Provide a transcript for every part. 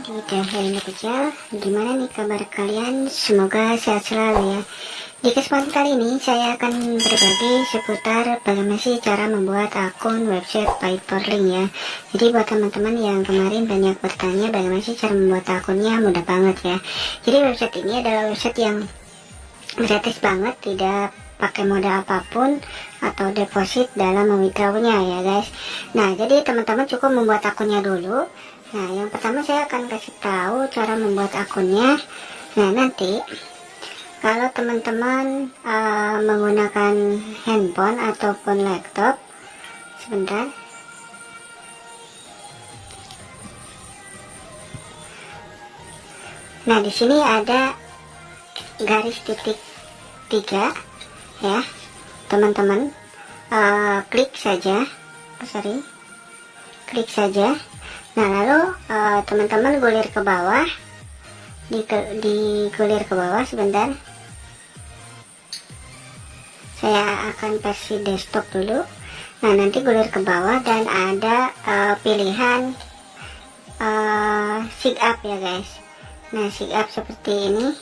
di Helmi Kecil. Gimana nih kabar kalian? Semoga sehat selalu ya. Di kesempatan kali ini saya akan berbagi seputar bagaimana sih cara membuat akun website Hyperlink ya. Jadi buat teman-teman yang kemarin banyak bertanya bagaimana sih cara membuat akunnya, mudah banget ya. Jadi website ini adalah website yang gratis banget, tidak pakai modal apapun atau deposit dalam mewithdrawnya ya guys. Nah, jadi teman-teman cukup membuat akunnya dulu. Nah, yang pertama saya akan kasih tahu cara membuat akunnya. Nah, nanti kalau teman-teman menggunakan handphone ataupun laptop, sebentar. Nah, di sini ada garis titik 3 ya, teman-teman. Klik saja, klik saja. Nah, lalu teman-teman gulir ke bawah, digulir ke bawah sebentar. Saya akan versi desktop dulu. Nah, nanti gulir ke bawah dan ada pilihan sign up ya guys. Nah, sign up seperti ini.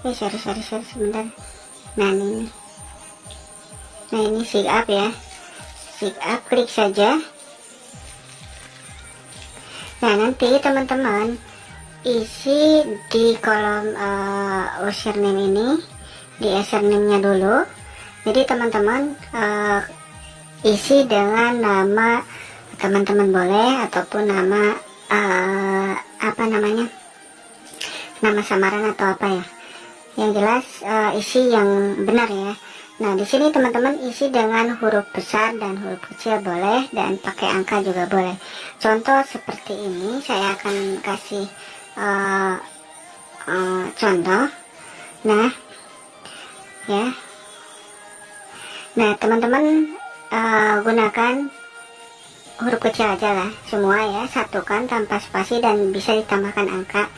Sorry sebentar. Nah, ini sign up ya. Sign up, klik saja. Nah, nanti teman-teman isi di kolom username ini, di username-nya dulu. Jadi teman-teman isi dengan nama teman-teman boleh, ataupun nama nama samaran atau apa ya. Yang jelas isi yang benar ya. Nah, di sini teman-teman isi dengan huruf besar dan huruf kecil boleh, dan pakai angka juga boleh. Contoh seperti ini, saya akan kasih contoh. Nah, ya. Nah, teman-teman gunakan huruf kecil aja lah, semua ya, satukan tanpa spasi dan bisa ditambahkan angka.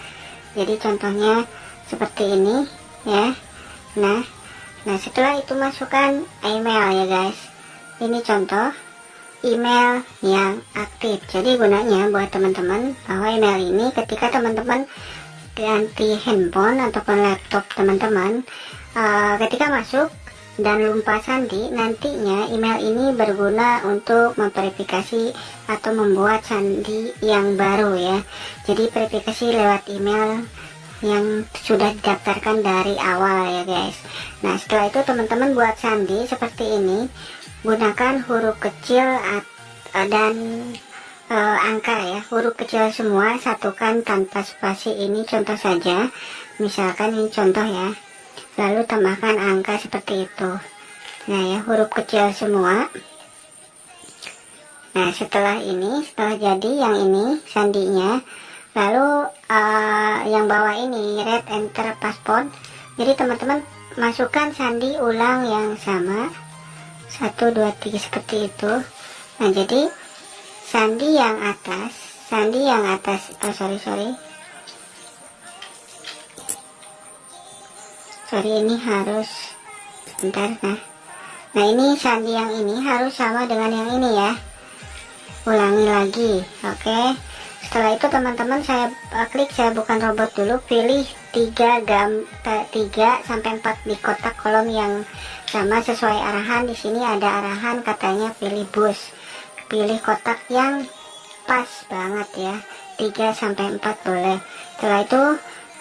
Jadi contohnya seperti ini ya. Nah, setelah itu masukkan email ya guys. Ini contoh email yang aktif. Jadi gunanya buat teman-teman bahwa email ini ketika teman-teman ganti handphone ataupun laptop teman-teman, ketika masuk dan lupa sandi, nantinya email ini berguna untuk memverifikasi atau membuat sandi yang baru ya. Jadi verifikasi lewat email yang sudah didaftarkan dari awal ya guys. Nah, setelah itu teman-teman buat sandi seperti ini, gunakan huruf kecil dan angka ya, huruf kecil semua, satukan tanpa spasi. Ini contoh saja, misalkan ini contoh ya, lalu tambahkan angka seperti itu. Nah ya, huruf kecil semua. Nah, setelah jadi yang ini sandinya, lalu yang bawah ini red enter password. Jadi teman-teman masukkan sandi ulang yang sama, 1 2 3 seperti itu. Nah, jadi sandi yang atas sorry ini harus sebentar. Nah ini sandi yang ini harus sama dengan yang ini ya, ulangi lagi. Oke. Setelah itu teman-teman saya bukan robot dulu, pilih 3 sampai 4 di kotak kolom yang sama sesuai arahan. Di sini ada arahan katanya pilih bus, pilih kotak yang pas banget ya, 3 sampai 4 boleh. Setelah itu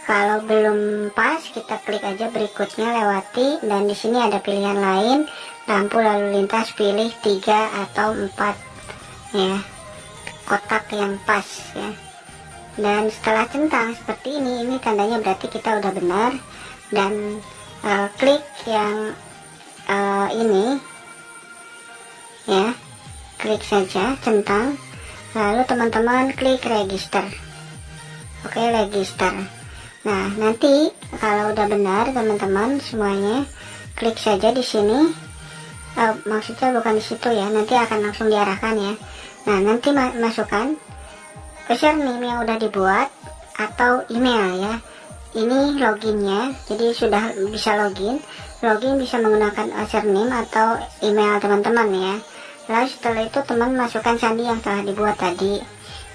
kalau belum pas, kita klik aja berikutnya, lewati, dan di sini ada pilihan lain, lampu lalu lintas, pilih 3 atau 4 ya, kotak yang pas ya. Dan setelah centang seperti ini tandanya berarti kita udah benar. Dan klik yang ini ya, klik saja centang, lalu teman-teman klik register. Oke, register. Nah, nanti kalau udah benar teman-teman semuanya, klik saja di sini. Maksudnya bukan di situ ya, nanti akan langsung diarahkan ya. Nah, nanti masukkan username yang udah dibuat atau email ya. Ini loginnya, jadi sudah bisa login bisa menggunakan username atau email teman-teman ya. Lalu setelah itu teman masukkan sandi yang telah dibuat tadi.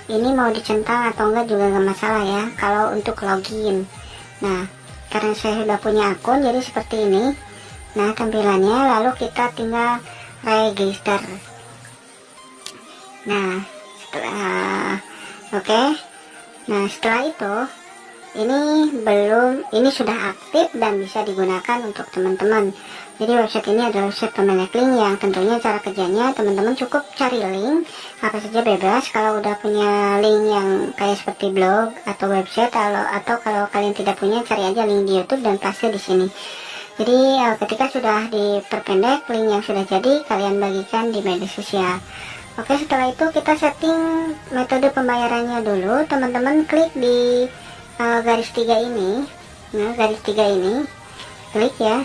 ini mau dicentang atau enggak juga nggak masalah ya kalau untuk login. Nah, karena saya sudah punya akun jadi seperti ini. Nah, tampilannya lalu kita tinggal register. Nah, oke. Nah, setelah itu ini sudah aktif dan bisa digunakan untuk teman-teman. Jadi website ini adalah website pemilik link yang tentunya cara kerjanya teman-teman cukup cari link apa saja bebas. Kalau udah punya link yang kayak seperti blog atau website, atau kalau kalian tidak punya, cari aja link di YouTube dan paste di sini. Jadi ketika sudah diperpendek link yang sudah jadi, kalian bagikan di media sosial. Oke, setelah itu kita setting metode pembayarannya dulu. Teman-teman klik di garis 3 ini. Nah, garis 3 ini klik ya,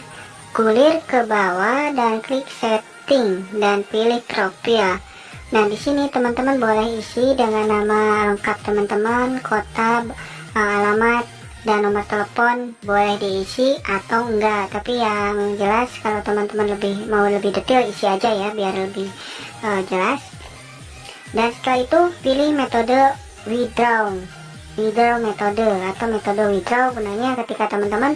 gulir ke bawah dan klik setting dan pilih profil. Nah, di sini teman-teman boleh isi dengan nama lengkap teman-teman, kota, alamat, dan nomor telepon boleh diisi atau enggak. Tapi yang jelas kalau teman-teman mau lebih detail, isi aja ya biar lebih jelas. Dan setelah itu pilih metode withdraw metode atau metode withdraw. Gunanya ketika teman-teman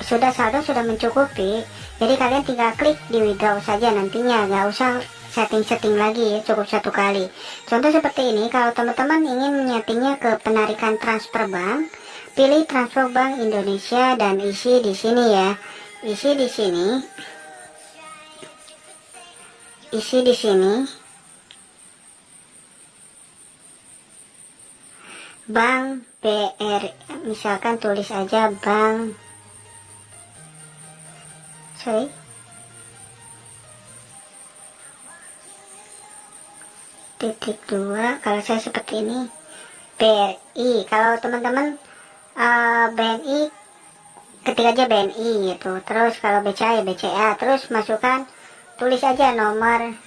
saldo sudah mencukupi, jadi kalian tinggal klik di withdraw saja nantinya, nggak usah setting lagi ya, cukup satu kali. Contoh seperti ini, kalau teman-teman ingin menyetingnya ke penarikan transfer bank, pilih transfer bank Indonesia dan isi di sini ya, isi di sini Bank BRI, misalkan tulis aja Bank .2, kalau saya seperti ini BRI. Kalau teman-teman BNI ketik aja BNI gitu. Terus kalau BCA ya BCA, terus masukkan, tulis aja nomor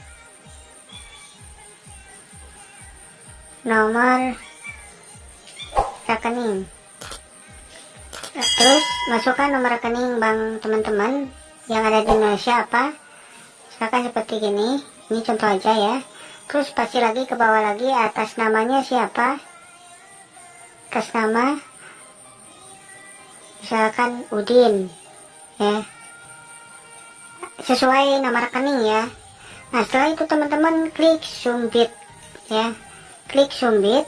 rekening. Terus masukkan nomor rekening bank teman-teman yang ada di Indonesia apa, misalkan seperti gini, ini contoh aja ya. Terus pasti lagi ke bawah lagi, atas namanya siapa, atas nama misalkan Udin ya, sesuai nama rekening ya. Nah, setelah itu teman-teman klik submit ya, klik submit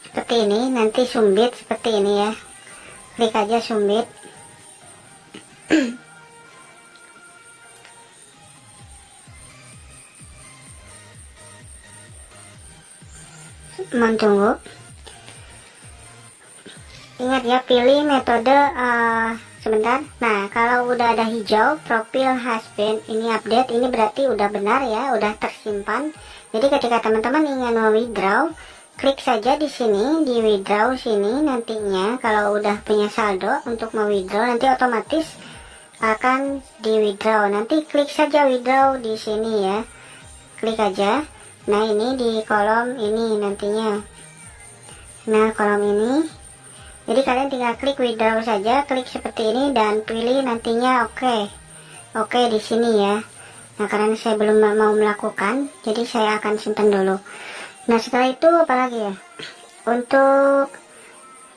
seperti ini, nanti submit seperti ini ya, klik aja submit. Mohon tunggu. Ingat ya, pilih metode sebentar. Nah, kalau udah ada hijau profil has been ini update, ini berarti udah benar ya, udah tersimpan. Jadi ketika teman-teman ingin withdraw, klik saja di sini, di withdraw sini. Nantinya kalau udah punya saldo untuk withdraw, nanti otomatis akan di withdraw. Nanti klik saja withdraw di sini ya, klik aja. Nah, ini di kolom ini nantinya, nah kolom ini. Jadi kalian tinggal klik withdraw saja, klik seperti ini dan pilih nantinya oke di sini ya. Nah, karena saya belum mau melakukan, jadi saya akan simpan dulu. Nah, setelah itu apalagi ya, untuk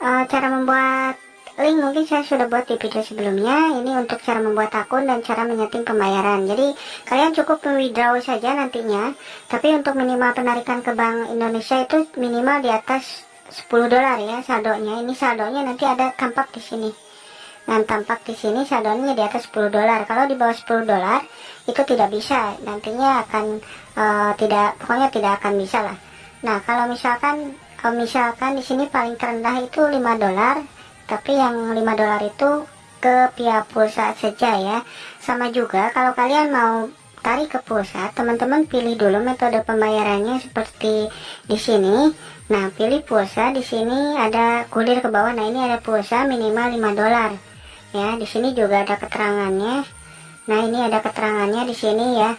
cara membuat link mungkin saya sudah buat di video sebelumnya. Ini untuk cara membuat akun dan cara menyeting pembayaran. Jadi kalian cukup withdraw saja nantinya, tapi untuk minimal penarikan ke Bank Indonesia itu minimal di atas $10 ya saldonya. Ini saldonya nanti ada tampak di sini. Nah, tampak di sini saldonya di atas $10. Kalau di bawah $10 itu tidak bisa, nantinya akan pokoknya tidak akan bisa lah. Nah, kalau misalkan di sini paling terendah itu $5, tapi yang $5 itu ke via pulsa saja ya. Sama juga kalau kalian mau tarik ke pulsa, teman-teman pilih dulu metode pembayarannya seperti di sini. Nah, pilih pulsa, di sini ada kulir ke bawah. Nah, ini ada pulsa minimal $5 ya. Di sini juga ada keterangannya. Nah, ini ada keterangannya di sini ya.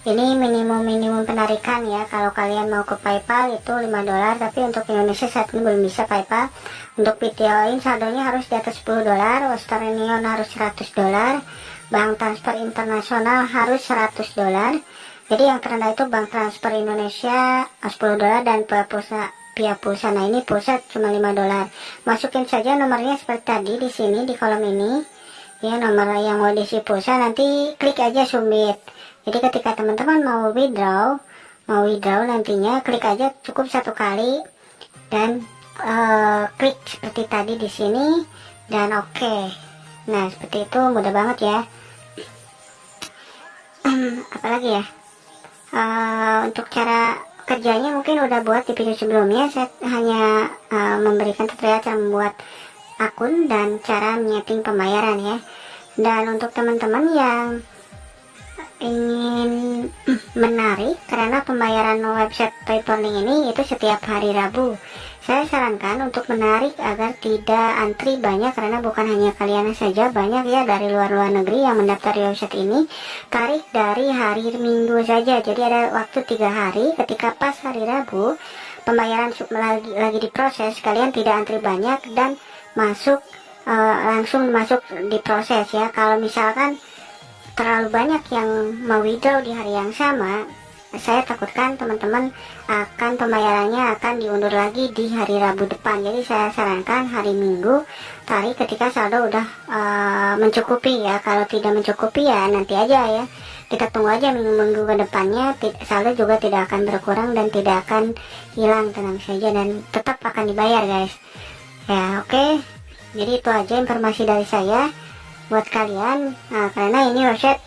Ini minimum penarikan ya. Kalau kalian mau ke PayPal itu $5, tapi untuk Indonesia saat ini belum bisa PayPal. Untuk PTOin saldonya harus di atas $10, Western Union harus $100, bank transfer internasional harus $100. Jadi yang terendah itu bank transfer Indonesia $10 dan via pulsa. Nah ini pulsa cuma $5. Masukin saja nomornya seperti tadi di sini di kolom ini ya, nomor yang mau diisi pulsa, nanti klik aja submit. Jadi ketika teman-teman mau withdraw nantinya klik aja cukup 1 kali dan klik seperti tadi di sini dan oke. Nah seperti itu, mudah banget ya. Apalagi ya, untuk cara kerjanya mungkin udah buat di video sebelumnya. Saya hanya memberikan tutorial cara membuat akun dan cara menyeting pembayaran ya. Dan untuk teman-teman yang ingin menarik, karena pembayaran website PayPal ini itu setiap hari Rabu, saya sarankan untuk menarik agar tidak antri banyak, karena bukan hanya kalian saja, banyak ya dari luar negeri yang mendaftar di website ini. Tarik dari hari Minggu saja, jadi ada waktu 3 hari. Ketika pas hari Rabu pembayaran lagi diproses, kalian tidak antri banyak dan langsung masuk diproses ya. Kalau misalkan terlalu banyak yang mau withdraw di hari yang sama, saya takutkan teman-teman pembayarannya akan diundur lagi di hari Rabu depan. Jadi saya sarankan hari Minggu tarik ketika saldo udah mencukupi ya. Kalau tidak mencukupi ya nanti aja ya, kita tunggu aja minggu-minggu ke depannya, saldo juga tidak akan berkurang dan tidak akan hilang, tenang saja, dan tetap akan dibayar guys ya. Oke, jadi itu aja informasi dari saya buat kalian. Karena ini website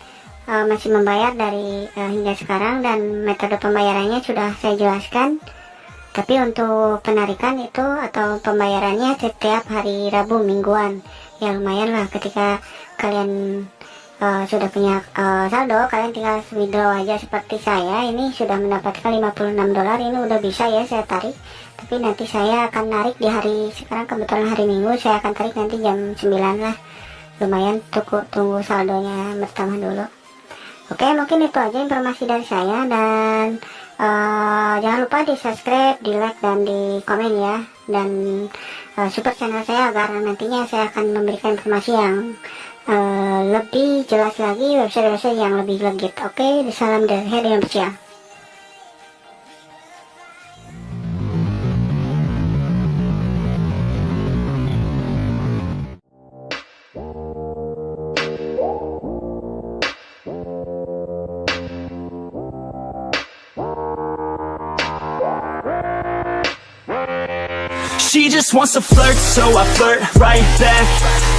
masih membayar dari hingga sekarang dan metode pembayarannya sudah saya jelaskan. Tapi untuk penarikan itu atau pembayarannya setiap hari Rabu mingguan ya, lumayan lah. Ketika kalian sudah punya saldo, kalian tinggal withdraw aja seperti saya ini sudah mendapatkan $56. Ini udah bisa ya saya tarik, tapi nanti saya akan narik di hari, sekarang kebetulan hari Minggu, saya akan tarik nanti jam 9 lah. Lumayan, tunggu saldonya bertambah dulu. Oke, mungkin itu aja informasi dari saya, dan jangan lupa di subscribe, di like, dan di komen ya, dan support channel saya agar nantinya saya akan memberikan informasi yang lebih jelas lagi, website-website yang lebih legit. Oke, salam dari Indonesia. She just wants to flirt, so I flirt right back.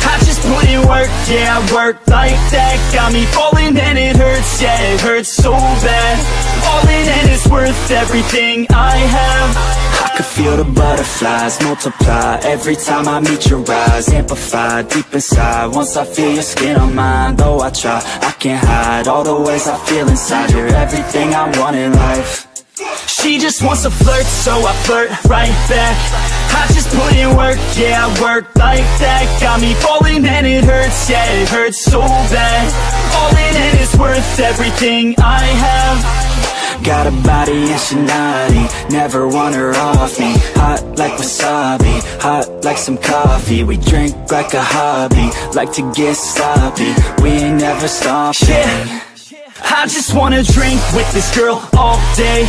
I just put in work, yeah, I work like that. Got me falling and it hurts, yeah, it hurts so bad. All in and it's worth everything I have. I could feel the butterflies multiply every time I meet your eyes. Amplify deep inside once I feel your skin on mine. Though I try, I can't hide all the ways I feel inside. You're everything I want in life. She just wants to flirt, so I flirt right back. I just put in work, yeah, I work like that. Got me falling and it hurts, yeah, it hurts so bad. All in and it's worth everything I have. Got a body and she naughty, never want her off me. Hot like wasabi, hot like some coffee. We drink like a hobby, like to get sloppy. We ain't never stopping. Yeah. I just wanna drink with this girl all day.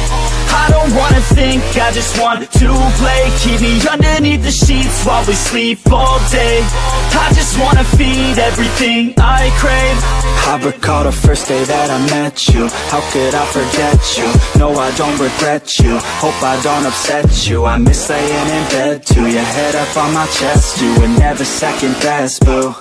I don't wanna think, I just want to play. Keep me underneath the sheets while we sleep all day. I just wanna feed everything I crave. I recall the first day that I met you. How could I forget you? No, I don't regret you. Hope I don't upset you. I miss laying in bed too. Your head up on my chest, you were never second best, boo.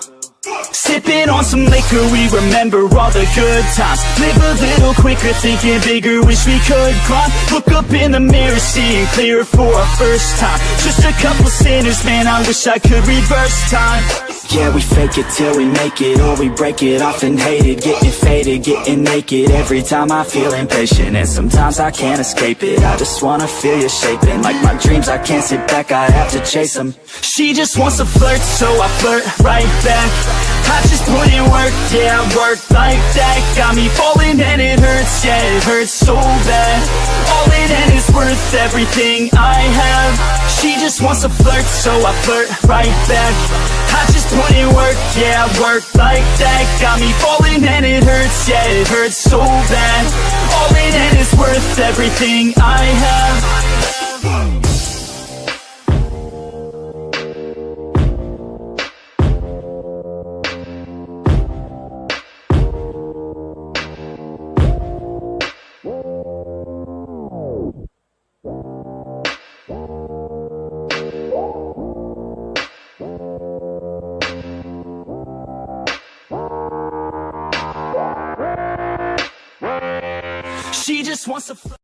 Sipping on some liquor, we remember all the good times. Live a little quicker, thinking bigger, wish we could climb. Look up in the mirror, seeing clearer for our first time. Just a couple sinners, man, I wish I could reverse time. Yeah, we fake it till we make it, or we break it off and hate it. Getting faded, getting naked, every time I feel impatient. And sometimes I can't escape it, I just wanna feel you shaping. Like my dreams, I can't sit back, I have to chase them. She just wants to flirt, so I flirt right back. I just put in work, yeah, I work like that. Got me falling and it hurts, yeah, it hurts so bad. All in in and it's worth everything I have. She just wants to flirt, so I flirt right back. I just put in work, yeah, work like that. Got me falling and it hurts, yeah, it hurts so bad. All in and it's worth everything I have. She just wants to